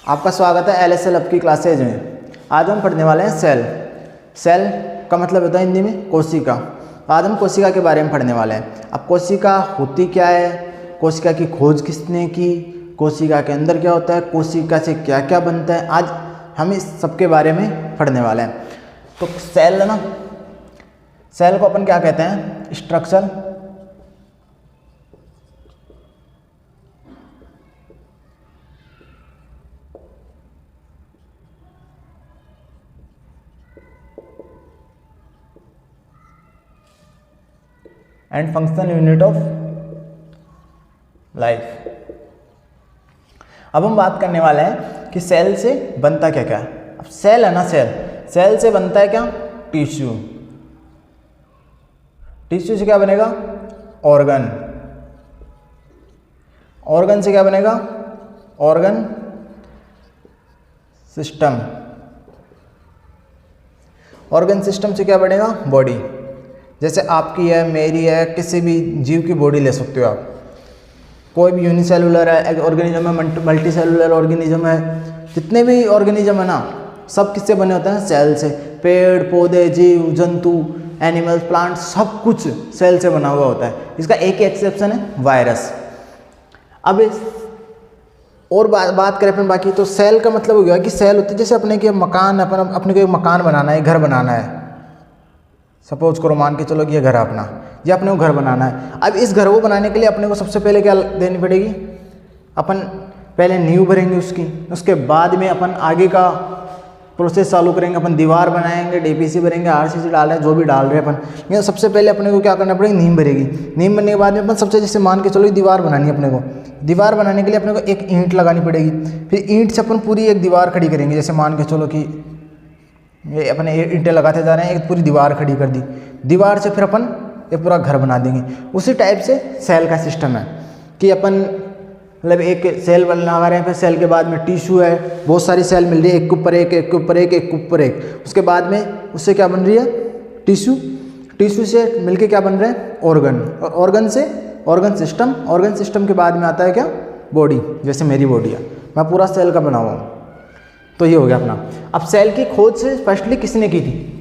आपका स्वागत है LSL अब की क्लासेज में। आज हम पढ़ने वाले हैं सेल। सेल का मतलब होता है हिंदी में कोशिका। आज हम कोशिका के बारे में पढ़ने वाले हैं। अब कोशिका होती क्या है, कोशिका की खोज किसने की, कोशिका के अंदर क्या होता है, कोशिका से क्या क्या बनता है, आज हम इस सब के बारे में पढ़ने वाले हैं। तो सेल ना, सेल को अपन क्या कहते हैं, structure and functional unit of life. अब हम बात करने वाले हैं कि सेल से बनता क्या क्या है। अब सेल है ना, सेल से बनता है क्या, टिश्यू। टिश्यू से क्या बनेगा, ऑर्गन। ऑर्गन से क्या बनेगा, ऑर्गन सिस्टम। ऑर्गन सिस्टम से क्या बनेगा, बॉडी। जैसे आपकी है, मेरी है, किसी भी जीव की बॉडी ले सकते हो आप। कोई भी यूनिसेलुलर है ऑर्गेनिज्म है, मल्टी सेलुलर ऑर्गेनिज्म है, जितने भी ऑर्गेनिज्म है ना, सब किससे बने होते हैं, सेल से। पेड़ पौधे, जीव जंतु, एनिमल्स, प्लांट्स, सब कुछ सेल से बना हुआ होता है। इसका एक ही एक्सेप्शन है, वायरस। अब और बात करें अपन बाकी, तो सेल का मतलब हो गया कि सेल होती है जैसे अपने के मकान, अपने को एक मकान बनाना है, घर बनाना है। सपोज करो, मान के चलो कि ये घर है अपना, ये अपने को घर बनाना है। अब इस घर को बनाने के लिए अपने को सबसे पहले क्या देनी पड़ेगी, अपन पहले नींव भरेंगे उसकी, उसके बाद में अपन आगे का प्रोसेस चालू करेंगे। अपन दीवार बनाएंगे, DPC भरेंगे, RCC डाल रहे हैं, जो भी डाल रहे हैं अपन। लेकिन सबसे पहले अपने को क्या करना पड़ेगा, नींव भरेगी। नींव बनने के बाद में अपन सबसे, जैसे मान के चलो दीवार बनानी है अपने को, दीवार बनाने के लिए अपने को एक ईंट लगानी पड़ेगी। फिर ईंट से अपन पूरी एक दीवार खड़ी करेंगे। जैसे मान के चलो कि ये अपने ईंटें लगाते जा रहे हैं, एक पूरी दीवार खड़ी कर दी। दीवार से फिर अपन एक पूरा घर बना देंगे। उसी टाइप से सेल का सिस्टम है कि अपन मतलब एक सेल बना रहे हैं, फिर सेल के बाद में टिश्यू है, बहुत सारी सेल मिल रही है, एक के ऊपर एक, एक के ऊपर एक, एक के ऊपर एक। उसके बाद में उससे क्या बन रही है, टिश्यू। टिश्यू से मिलके क्या बन रहा है, ऑर्गन। और ऑर्गन से ऑर्गन सिस्टम। ऑर्गन सिस्टम के बाद में आता है क्या, बॉडी। जैसे मेरी बॉडी है, मैं पूरा सेल का बना हुआ हूँ। तो ये हो गया अपना। अब सेल की खोज से फर्स्टली किसने की थी,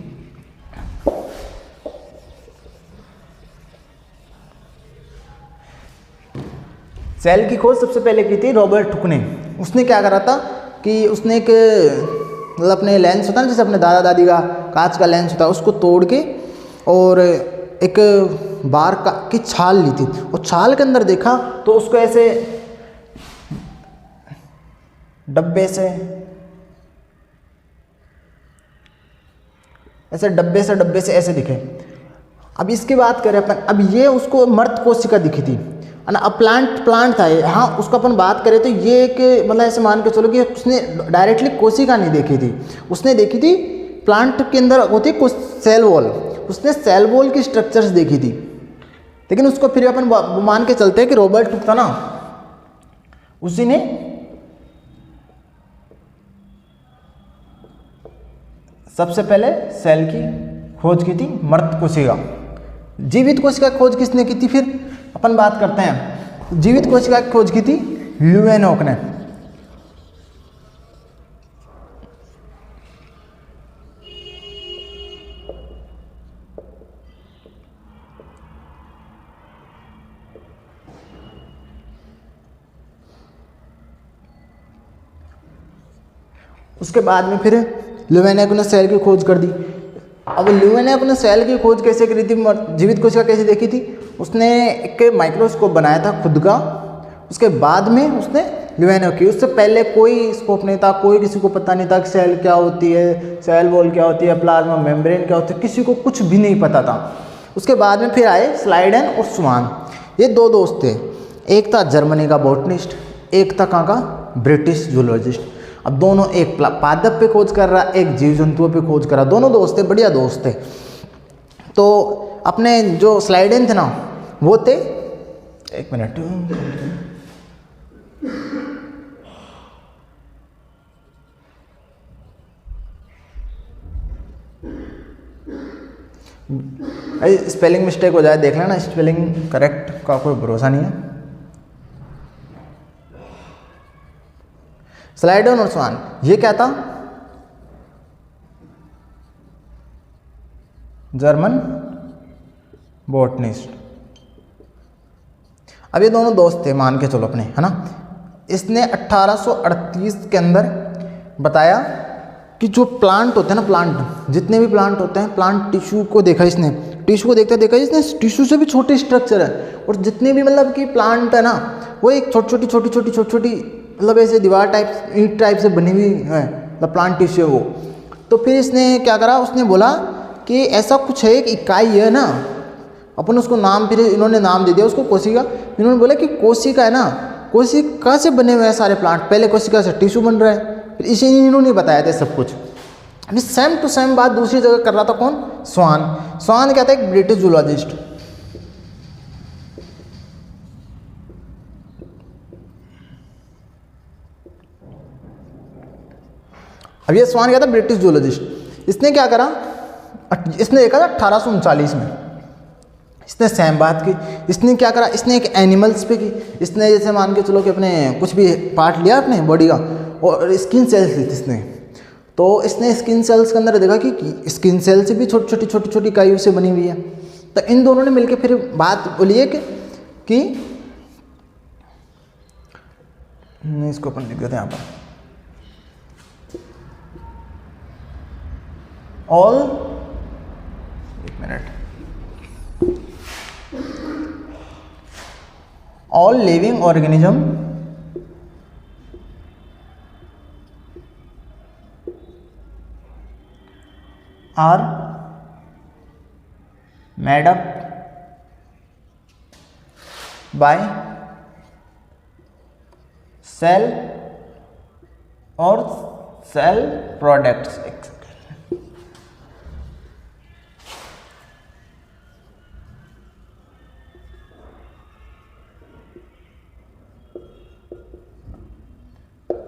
सेल की खोज सबसे पहले की थी रॉबर्ट हुक ने। उसने क्या करा था कि उसने एक मतलब अपने लेंस होता है ना, जैसे अपने दादा दादी का कांच का लेंस होता है, उसको तोड़ के और एक बार की छाल ली थी। और छाल के अंदर देखा तो उसको ऐसे डब्बे से ऐसे दिखे। अब इसकी बात करें अपन, अब ये उसको मर्त कोशिका दिखी थी ना। अब प्लांट था ये। हाँ, उसको अपन बात करें तो ये एक मतलब ऐसे मान के चलो कि उसने डायरेक्टली कोशिका नहीं देखी थी, उसने देखी थी प्लांट के अंदर होती है सेल वॉल। उसने सेल वॉल की स्ट्रक्चर्स देखी थी। लेकिन उसको फिर अपन मान के चलते हैं कि रॉबर्ट हुक था ना, उसी ने सबसे पहले सेल की खोज की थी, मर्त कोशिका। जीवित कोशिका की खोज किसने की थी, फिर अपन बात करते हैं। जीवित कोशिका की खोज की थी ल्यूवेनहॉक ने। उसके बाद में फिर ल्यूवेनहॉक ने सेल की खोज कर दी। अब ल्यूवेनहॉक ने सेल की खोज कैसे करी थी, जीवित कोशिका कैसे देखी थी, उसने एक माइक्रोस्कोप बनाया था खुद का। उसके बाद में उसने ल्यूवेनहॉक की। उससे पहले कोई स्कोप नहीं था, कोई किसी को पता नहीं था कि सेल क्या होती है, सेल वॉल क्या होती है, प्लाज्मा मेम्ब्रेन क्या होती है, किसी को कुछ भी नहीं पता था। उसके बाद में फिर आए स्लाइडेन और स्वान। ये दो दोस्त थे, एक था जर्मनी का बॉटनिस्ट, एक था कहाँ का, ब्रिटिश जूलॉजिस्ट। अब दोनों, एक पादप पे खोज कर रहा, एक जीव जंतुओं पे खोज कर रहा। दोनों दोस्त थे, बढ़िया दोस्त थे। तो अपने जो स्लाइडेन थे ना, वो थे, एक मिनट, स्पेलिंग मिस्टेक हो जाए देख लेना, स्पेलिंग करेक्ट का कोई भरोसा नहीं है। स्लाइडन और स्वान, ये क्या था? German botanist. अब ये दोनों दोस्त थे, मान के चलो अपने, है ना। इसने 1838 के अंदर बताया कि जो प्लांट होते हैं ना, प्लांट जितने भी प्लांट होते हैं, प्लांट टिश्यू को देखा इसने, टिश्यू को देखा इसने, टिश्यू से भी छोटे स्ट्रक्चर है, और जितने भी मतलब कि प्लांट है ना, वो एक छोटी मतलब ऐसे दीवार टाइप, ईंट टाइप से बनी हुई है, मतलब प्लांट टिश्यू है वो। तो फिर इसने क्या करा, उसने बोला कि ऐसा कुछ है, एक इकाई है ना, अपन उसको नाम, फिर इन्होंने नाम दे दिया उसको कोशिका। इन्होंने बोला कि कोशिका है ना, कोशिका से बने हुए हैं सारे प्लांट, पहले कोशिका से टिश्यू बन रहा है, फिर इसी इन्होंने बताया था सब कुछ। अभी सेम टू सेम बात दूसरी जगह कर रहा था कौन? स्वान क्या था? एक ब्रिटिश जूलॉजिस्ट। अब ये स्वान क्या था? British zoologist. इसने क्या करा, इसने देखा था 1839 में, इसने सेम बात की। इसने क्या करा, इसने एक एनिमल्स पे की। इसने जैसे मान के चलो कि अपने कुछ भी पार्ट लिया अपने बॉडी का, और स्किन सेल्स ली थी इसने, तो इसने स्किन सेल्स के अंदर देखा कि स्किन सेल से भी छोटी इकाइयों से बनी हुई है। तो इन दोनों ने मिलकर फिर बात बोली है कि इसको अपन लिख देते हैं यहाँ पर, all living organism are made up by cell or cell products।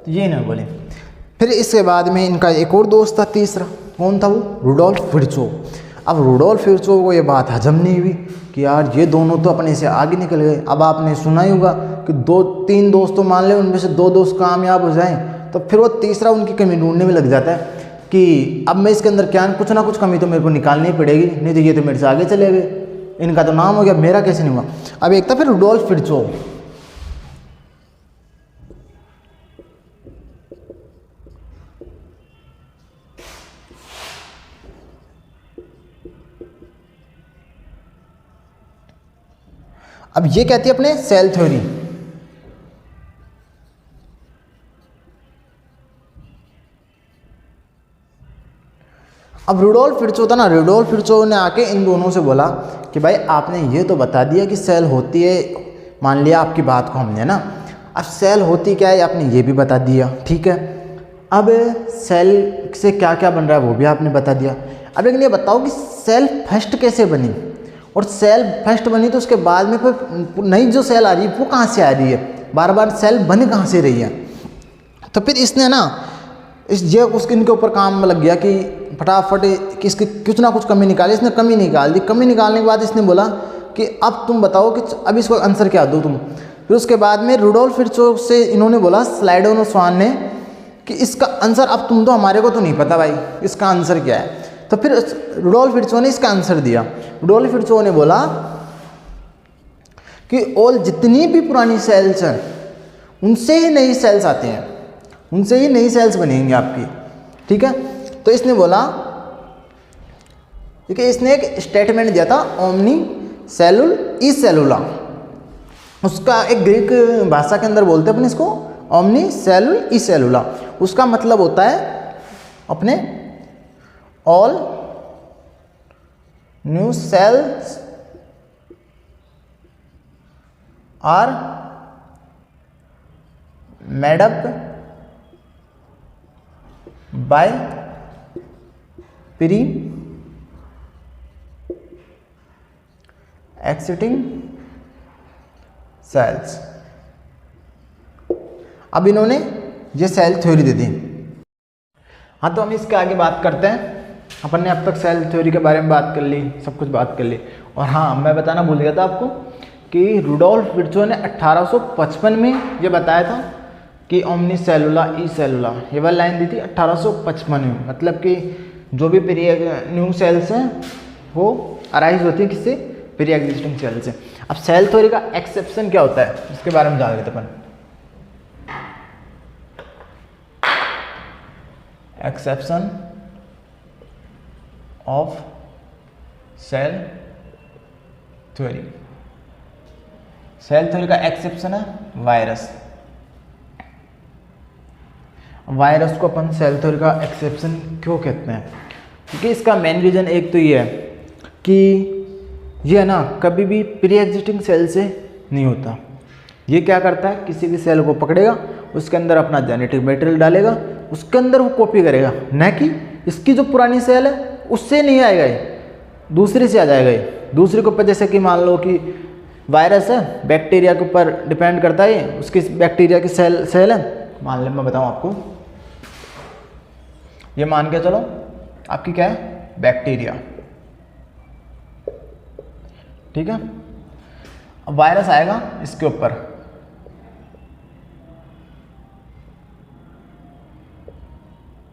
ये नहीं बोले। फिर इसके बाद में इनका एक और दोस्त था तीसरा, कौन था वो? रुडोल्फ विर्चोव। अब रुडोल्फ विर्चोव को ये बात हजम नहीं हुई कि यार ये दोनों तो अपने से आगे निकल गए। अब आपने सुना ही होगा कि 2-3 दोस्त तो मान ले, उनमें से 2 दोस्त कामयाब हो जाएं, तो फिर वो तीसरा उनकी कमी ढूंढने में लग जाता है कि अब मैं इसके अंदर क्या, कुछ ना कुछ कमी तो मेरे को निकालनी पड़ेगी, नहीं तो ये तो मेरे से आगे चले गए, इनका तो नाम हो गया, मेरा कैसे नहीं हुआ। अब एक था फिर रुडोल्फ विर्चोव। अब ये कहती है अपने सेल थ्योरी। अब रुडोल्फ विर्चोव था ना, रुडोल्फ विर्चोव ने आके इन दोनों से बोला कि भाई आपने ये तो बता दिया कि सेल होती है, मान लिया आपकी बात को हमने ना, अब सेल होती क्या है आपने ये भी बता दिया, ठीक है। अब सेल से क्या क्या बन रहा है वो भी आपने बता दिया। अब लेकिन ये बताओ कि सेल फर्स्ट कैसे बनी, और सेल फर्स्ट बनी तो उसके बाद में फिर नई जो सेल आ रही है वो कहाँ से आ रही है, बार बार सेल बनी कहाँ से रही है। तो फिर इसने ना उसके इनके ऊपर काम लग गया कि फटाफट इसकी कुछ ना कुछ कमी निकाली। इसने कमी निकाल दी। कमी निकालने के बाद इसने बोला कि अब तुम बताओ कि अब इसको आंसर क्या दो तुम। फिर उसके बाद में रुडोल्फ विर्चोव से इन्होंने बोला, स्लाइडन और स्वान ने, कि इसका आंसर अब तुम तो, हमारे को तो नहीं पता भाई इसका आंसर क्या है। तो फिर रुडोल्फ विर्चोव ने इसका आंसर दिया। रुडोल्फ विर्चोव ने बोला कि ऑल जितनी भी पुरानी सेल्स हैं उनसे ही नई सेल्स आती हैं, उनसे ही नई सेल्स बनेंगी आपकी, ठीक है। तो इसने बोला, ठीक है, इसने एक स्टेटमेंट दिया था, ओमनी सेलुल ई सेलुला। उसका एक ग्रीक भाषा के अंदर बोलते हैं अपन इसको ओमनी सेलुल ई सेलुला। उसका मतलब होता है अपने all new cells are made up by pre existing cells. अब इन्होंने ये सेल थ्योरी दे दी। हाँ, तो हम इसके आगे बात करते हैं। अपन ने अब तक सेल थ्योरी के बारे में बात कर ली, सब कुछ बात कर ली। और हाँ, मैं बताना भूल गया था आपको कि रुडोल्फ विर्चोव ने 1855 में ये बताया था कि ओमनी सेलुला ई सेलुला, ये वाली लाइन दी थी 1855 में। मतलब कि जो भी प्री न्यू सेल्स हैं वो अराइज होती है किससे, प्री एग्जिस्टिंग सेल से। अब सेल थ्योरी का एक्सेप्शन क्या होता है इसके बारे में जान लेते अपन। Exception of cell theory, cell theory का एक्सेप्शन है वायरस। वायरस को अपन सेल थ्योरी का एक्सेप्शन क्यों कहते हैं, क्योंकि इसका मेन रीजन एक तो ये है कि ये है ना कभी भी प्री एग्जिस्टिंग सेल से नहीं होता। ये क्या करता है, किसी भी सेल को पकड़ेगा, उसके अंदर अपना जेनेटिक मटेरियल डालेगा, उसके अंदर वो कॉपी करेगा, न कि इसकी जो पुरानी सेल है उससे नहीं आएगा, ये दूसरे से आ जाएगा। ये दूसरे के ऊपर, जैसे कि मान लो कि वायरस है, बैक्टीरिया के ऊपर डिपेंड करता है, ये उसकी बैक्टीरिया की सेल है, मान लो मैं बताऊँ आपको, ये मान के चलो आपकी क्या है, बैक्टीरिया, ठीक है। अब वायरस आएगा इसके ऊपर,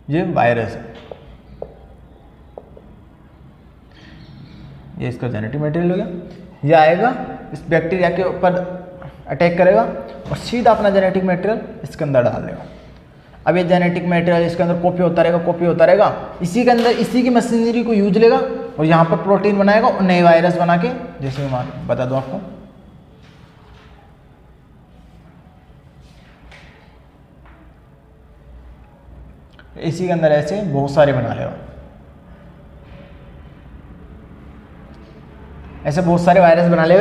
ये वायरस है, ये इसका जेनेटिक मटेरियल हो गया। ये आएगा इस बैक्टीरिया के ऊपर अटैक करेगा और सीधा अपना जेनेटिक मटेरियल इसके अंदर डाल देगा। अब ये जेनेटिक मटेरियल इसके अंदर कॉपी होता रहेगा, कॉपी होता रहेगा, इसी के अंदर इसी की मशीनरी को यूज लेगा और यहाँ पर प्रोटीन बनाएगा और नए वायरस बना के, जैसे मैं बता दूँ आपको, इसी के अंदर ऐसे बहुत सारे बना लेगा, ऐसे बहुत सारे वायरस बना ले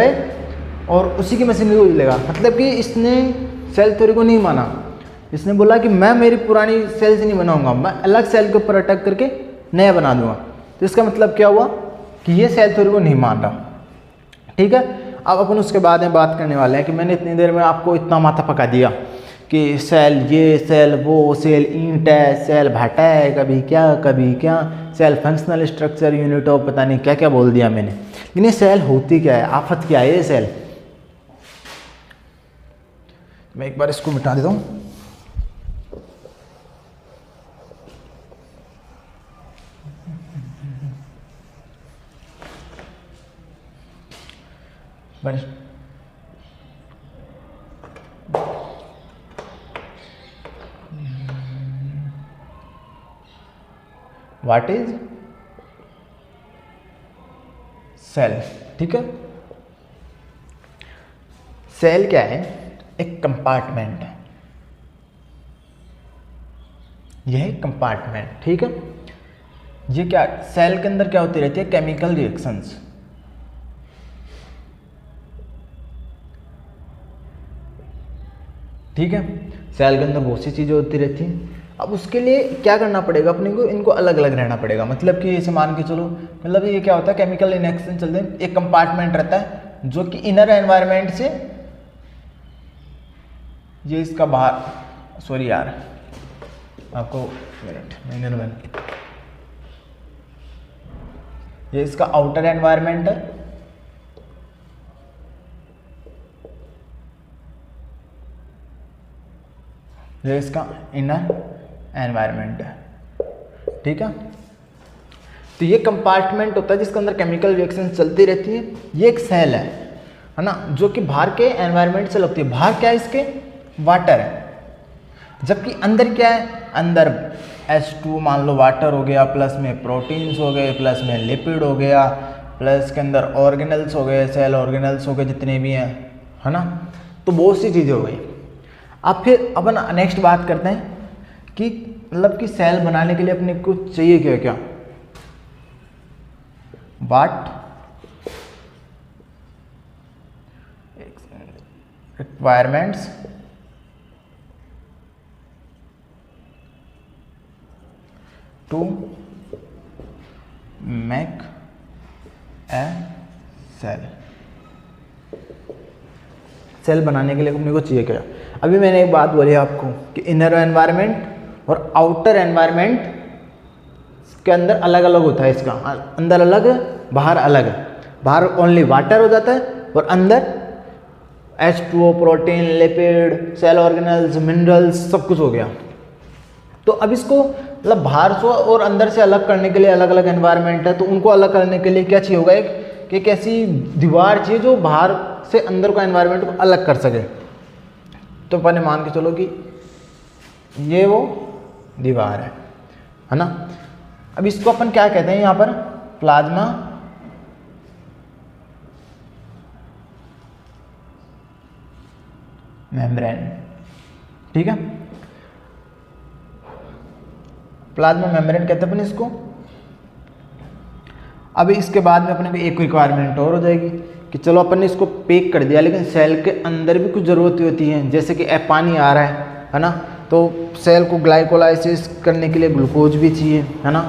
और उसी की मशीनरी को यूज लेगा। मतलब कि इसने सेल थ्योरी को नहीं माना, इसने बोला कि मैं मेरी पुरानी सेल से नहीं बनाऊंगा, मैं अलग सेल के ऊपर अटैक करके नया बना दूंगा। तो इसका मतलब क्या हुआ कि ये सेल थ्योरी को नहीं मान रहा, ठीक है। अब अपन उसके बाद में बात करने वाले हैं कि मैंने इतनी देर में आपको इतना माथा पका दिया कि सेल ये, सेल वो, सेल ईंट है, सेल भाटा है, कभी क्या, cell functional structure unit of पता नहीं क्या क्या बोल दिया मैंने। लेकिन ये सेल होती क्या है, आफत क्या है ये सेल। मैं एक बार इसको मिटा देता हूँ। व्हाट इज सेल, ठीक है। सेल क्या है, एक कंपार्टमेंट है, यह एक कंपार्टमेंट, ठीक है। ये क्या, सेल के अंदर क्या होती रहती है, केमिकल रिएक्शंस, ठीक है। सेल के अंदर बहुत सी चीज़ें होती रहती हैं। अब उसके लिए क्या करना पड़ेगा अपने को, इनको अलग अलग रहना पड़ेगा। मतलब कि ऐसे मान के चलो, मतलब ये क्या होता है, केमिकल रिएक्शन चलते हैं, एक कंपार्टमेंट रहता है जो कि इनर एनवायरनमेंट से, ये इसका बाहर, सॉरी यार आपको मिनट, ये इसका आउटर एनवायरनमेंट है, ये इसका इनर एनवायरनमेंट है, ठीक है। तो ये कंपार्टमेंट होता है जिसके अंदर केमिकल रिएक्शन चलती रहती है। ये एक सेल है ना, जो कि बाहर के एनवायरनमेंट से लगती है। बाहर क्या है इसके, वाटर है, जबकि अंदर क्या है, अंदर H2 मान लो वाटर हो गया, प्लस में प्रोटीन्स हो गए, प्लस में लिपिड हो गया, प्लस के अंदर ऑर्गेनल्स हो गए, सेल ऑर्गेनल्स हो गए जितने भी हैं, है ना। तो बहुत सी चीज़ें हो गई। अब फिर अपन नेक्स्ट बात करते हैं कि मतलब कि सेल बनाने के लिए अपने को चाहिए क्या क्या, what requirements to make a cell. Cell बनाने के लिए अपने को चाहिए क्या। अभी मैंने एक बात बोली आपको कि इनर एनवायरनमेंट और आउटर एनवायरनमेंट के अंदर अलग अलग होता है, इसका अंदर अलग है, बाहर अलग है। बाहर ओनली वाटर हो जाता है और अंदर H2O, protein, lipid, cell organelles, minerals, सब कुछ हो गया। तो अब इसको मतलब बाहर से और अंदर से अलग करने के लिए अलग अलग एनवायरनमेंट है, तो उनको अलग करने के लिए क्या चाहिए होगा, एक ऐसी दीवार चाहिए जो बाहर से अंदर का एनवायरनमेंट को अलग कर सके। तो अपन मान के चलो कि ये वो दीवार है ना। अब इसको अपन क्या कहते हैं यहाँ पर, प्लाज्मा मेम्ब्रेन, ठीक है, प्लाज्मा मेम्ब्रेन कहते हैं अपन इसको। अब इसके बाद में अपने को एक रिक्वायरमेंट और हो जाएगी कि चलो अपन ने इसको पैक कर दिया, लेकिन सेल के अंदर भी कुछ ज़रूरत होती है, जैसे कि पानी आ रहा है ना, तो सेल को ग्लाइकोलाइसिस करने के लिए ग्लूकोज भी चाहिए, है ना,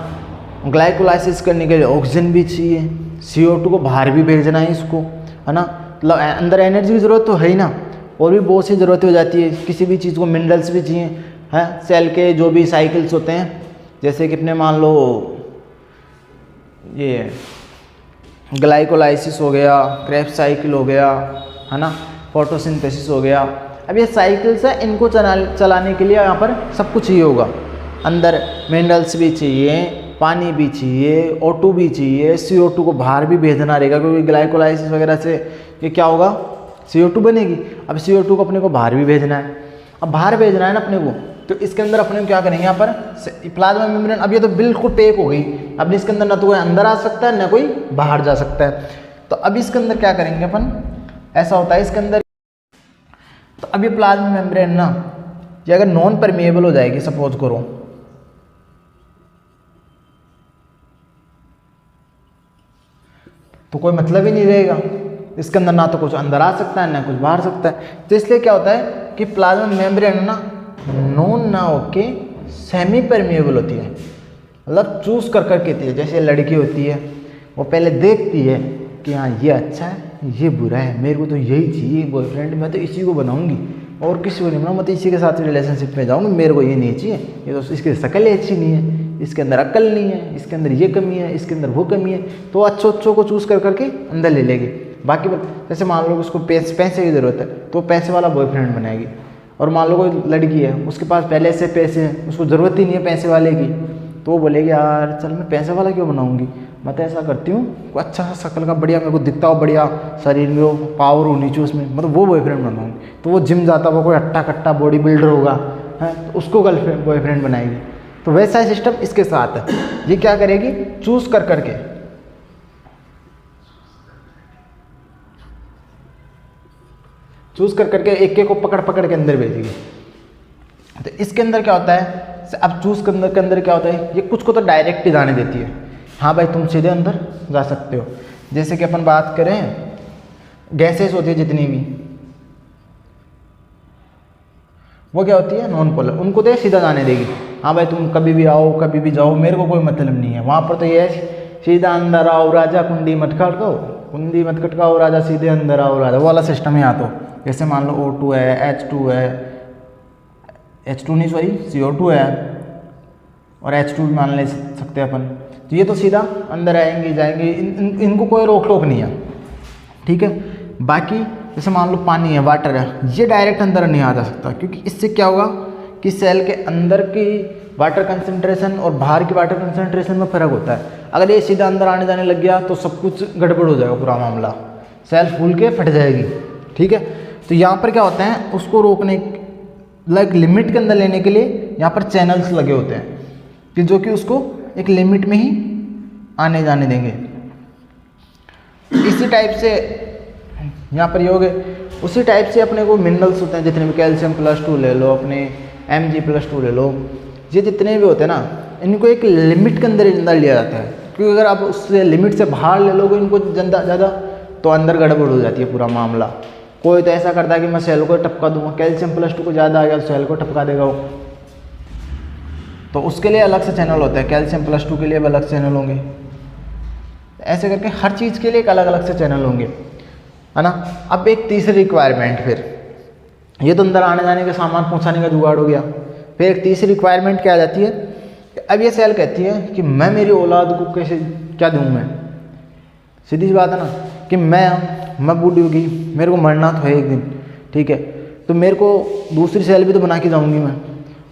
ग्लाइकोलाइसिस करने के लिए ऑक्सीजन भी चाहिए, CO2 को बाहर भी भेजना है इसको, है ना, मतलब अंदर एनर्जी की ज़रूरत तो है ही ना, और भी बहुत सी ज़रूरतें हो जाती है, किसी भी चीज़ को मिनरल्स भी चाहिए, है, सेल के जो भी साइकिल्स होते हैं, जैसे कि अपने मान लो ये ग्लाइकोलाइसिस हो गया, क्रेब्स साइकिल हो गया, है ना, फोटोसिंथेसिस हो गया। अब ये साइकिल्स है, इनको चलाने के लिए यहाँ पर सब कुछ चाहिए होगा, अंदर मिनरल्स भी चाहिए, पानी भी चाहिए, O2 भी चाहिए, CO2 को बाहर भी भेजना रहेगा, क्योंकि ग्लाइकोलाइसिस वगैरह से ये क्या होगा, CO2 बनेगी। अब CO2 को अपने को बाहर भी भेजना है, अब बाहर भेजना है ना अपने को, तो इसके अंदर अपने को क्या करेंगे यहाँ पर प्लाज्मा मेम्ब्रेन। अब ये तो बिल्कुल पैक हो गई, अब इसके अंदर ना तो कोई अंदर आ सकता है ना कोई बाहर जा सकता है। तो अब इसके अंदर क्या करेंगे अपन, ऐसा होता है इसके अंदर, तो अब ये प्लाज्मा मेम्ब्रेन ना, ये अगर नॉन परमेएबल हो जाएगी सपोज करो, तो कोई मतलब ही नहीं रहेगा, इसके अंदर ना तो कुछ अंदर आ सकता है ना कुछ बाहर सकता है। तो इसलिए क्या होता है कि प्लाज्मा मेम्ब्रेन ना नॉन ना होके सेमी परमेएबल होती है, मतलब चूज कर कर कहती है। जैसे लड़की होती है, वो पहले देखती है कि हाँ ये अच्छा है ये बुरा है, मेरे को तो यही चाहिए बॉयफ्रेंड, मैं तो इसी को बनाऊंगी और किसी को नहीं बनाऊँ, मैं तो इसी के साथ रिलेशनशिप में जाऊँगी, मेरे को ये नहीं चाहिए, ये तो इसकी शक्ल ही अच्छी नहीं है, इसके अंदर अक्ल नहीं है, इसके अंदर ये कमी है, इसके अंदर वो कमी है, तो अच्छों को चूज़ कर करके अंदर ले लेगी। बाकी जैसे मान लो उसको पैसे की ज़रूरत है तो पैसे वाला बॉयफ्रेंड बनाएगी, और मान लो कोई लड़की है उसके पास पहले से पैसे हैं, उसको ज़रूरत ही नहीं है पैसे वाले की, तो वो बोलेगी यार चल मैं पैसे वाला क्यों बनाऊंगी, मैं तो ऐसा करती हूँ कोई अच्छा सा शक्ल का बढ़िया मेरे को दिखता हो, बढ़िया शरीर में हो, पावर हो नीचे उसमें, मतलब वो बॉयफ्रेंड बनाऊंगी। तो वो जिम जाता हुआ कोई हट्टा कट्टा बॉडी बिल्डर होगा, है, तो उसको गर्लफ्रेंड बॉयफ्रेंड बनाएगी। तो वैसा सिस्टम इसके साथ है, ये क्या करेगी चूज़ कर करके, चूज़ कर करके एक एक को पकड़ पकड़ के अंदर भेजेगी। तो इसके अंदर क्या होता है, अब चूज़ करने के अंदर क्या होता है, ये कुछ को तो डायरेक्ट ही जाने देती है, हाँ भाई तुम सीधे अंदर जा सकते हो। जैसे कि अपन बात करें गैसेस होती है जितनी भी, वो क्या होती है नॉन पोलर, उनको तो सीधा जाने देगी, हाँ भाई तुम कभी भी आओ कभी भी जाओ, मेरे को कोई मतलब नहीं है। वहाँ पर तो ये सीधा अंदर आओ राजा कुंडी मत खटकाओ, कुंडी मत खटकाओ राजा, सीधे अंदर आओ राजा, वो वाला सिस्टम है। यहाँ तो जैसे मान लो O2 है, H2 है, H2 नहीं सॉरी CO2 है, और H2 भी मान ले सकते हैं अपन, तो ये तो सीधा अंदर आएंगे जाएंगे, इनको कोई रोक टोक नहीं है, ठीक है। बाकी जैसे मान लो पानी है, वाटर है, ये डायरेक्ट अंदर नहीं आ जा सकता, क्योंकि इससे क्या होगा कि सेल के अंदर की वाटर कंसंट्रेशन और बाहर की वाटर कंसंट्रेशन में फ़र्क होता है। अगर ये सीधा अंदर आने जाने लग गया तो सब कुछ गड़बड़ हो जाएगा, पूरा मामला सेल फूल के फट जाएगी, ठीक है। तो यहाँ पर क्या होता है उसको रोकने लिमिट के अंदर लेने के लिए यहाँ पर चैनल्स लगे होते हैं कि जो कि उसको एक लिमिट में ही आने जाने देंगे। इसी टाइप से यहाँ पर ये हो गए, उसी टाइप से अपने को मिनरल्स होते हैं जितने भी, कैल्शियम +2 ले लो, अपने Mg+2 ले लो, ये जितने भी होते हैं ना, इनको एक लिमिट के अंदर लिया जाता है, क्योंकि अगर आप उससे लिमिट से बाहर ले लोगे इनको ज़्यादा तो अंदर गड़बड़ हो जाती है पूरा मामला। कोई तो ऐसा करता है कि मैं सेल को टपका दूंगा, कैल्शियम +2 को ज़्यादा आ गया तो सेल को टपका देगा वो, तो उसके लिए अलग से चैनल होता है, कैल्शियम +2 के लिए भी अलग चैनल होंगे, ऐसे करके हर चीज़ के लिए एक अलग अलग से चैनल होंगे, है ना। अब एक तीसरी रिक्वायरमेंट, फिर ये तो अंदर आने जाने के सामान पहुंचाने का जुगाड़ हो गया, फिर एक तीसरी रिक्वायरमेंट क्या आ जाती है कि अब ये सेल कहती है कि मैं मेरी औलाद को कैसे क्या दूँ, मैं सीधी सी बात है ना कि मैं बूढ़ी होगी, मेरे को मरना तो है एक दिन, ठीक है। तो मेरे को दूसरी सेल भी तो बना के जाऊँगी मैं,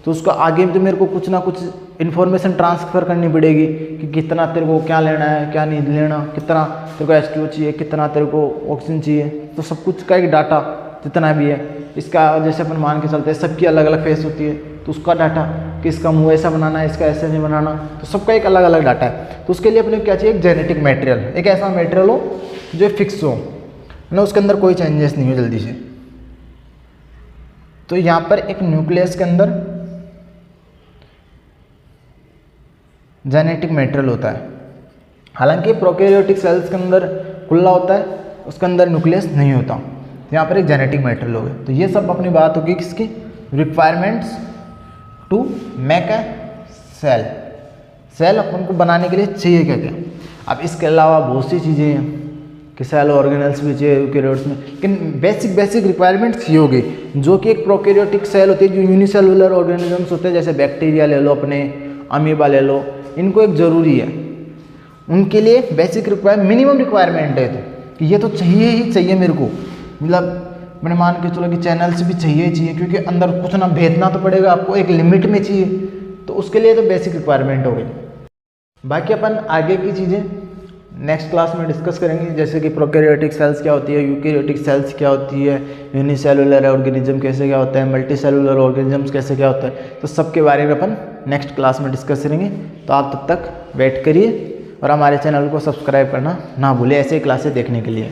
तो उसको आगे भी तो मेरे को कुछ ना कुछ इन्फॉर्मेशन ट्रांसफ़र करनी पड़ेगी कि कितना तेरे को क्या लेना है, क्या नहीं लेना, कितना तेरे को H2O चाहिए, कितना तेरे को ऑक्सीजन चाहिए। तो सब कुछ का एक डाटा जितना भी है इसका, जैसे अपन मान के चलते हैं सबकी अलग अलग फेस होती है, तो उसका डाटा कि इसका मुँह ऐसा बनाना है, इसका ऐसा नहीं बनाना, तो सबका एक अलग अलग डाटा है। तो उसके लिए अपने क्या चाहिए, एक जेनेटिक मटेरियल, एक ऐसा मटेरियल हो जो फिक्स हो ना, उसके अंदर कोई चेंजेस नहीं हो जल्दी से। तो यहाँ पर एक न्यूक्लियस के अंदर जेनेटिक मटेरियल होता है। हालांकि प्रोकैरियोटिक सेल्स के अंदर खुला होता है, उसके अंदर न्यूक्लियस नहीं होता। यहाँ पर एक जेनेटिक मटेरियल हो गया। तो ये सब अपनी बात होगी किसकी, requirements to make a cell. Cell अपन को बनाने के लिए चाहिए क्या क्या। अब इसके अलावा बहुत सी चीज़ें हैं कि सेल ऑर्गेनल्स भी चाहिए यूकेरियोट्स में, लेकिन बेसिक रिक्वायरमेंट्स ये होगी जो कि एक प्रोकैरियोटिक सेल होती है, जो यूनिसेलुलर ऑर्गेनिजम्स होते हैं, जैसे बैक्टीरिया ले लो, अपने अमीबा ले लो, इनको एक ज़रूरी है। उनके लिए बेसिक मिनिमम रिक्वायरमेंट है कि ये तो चाहिए ही चाहिए मेरे को, मतलब मैंने मान के चलो कि चैनल्स भी चाहिए ही चाहिए, क्योंकि अंदर कुछ ना भेजना तो पड़ेगा आपको, एक लिमिट में चाहिए, तो उसके लिए तो बेसिक रिक्वायरमेंट हो गई। बाकी अपन आगे की चीज़ें नेक्स्ट क्लास में डिस्कस करेंगे, जैसे कि प्रोकैरियोटिक सेल्स क्या होती है, यूकेरियोटिक सेल्स क्या होती है, यूनिसेलुलर ऑर्गेनिज्म कैसे क्या होता है, मल्टीसेलुलर ऑर्गेनिजम्स कैसे क्या होता है, तो सबके बारे में अपन नेक्स्ट क्लास में डिस्कस करेंगे। तो आप तब तक वेट करिए और हमारे चैनल को सब्सक्राइब करना ना भूलें ऐसे क्लासेस देखने के लिए।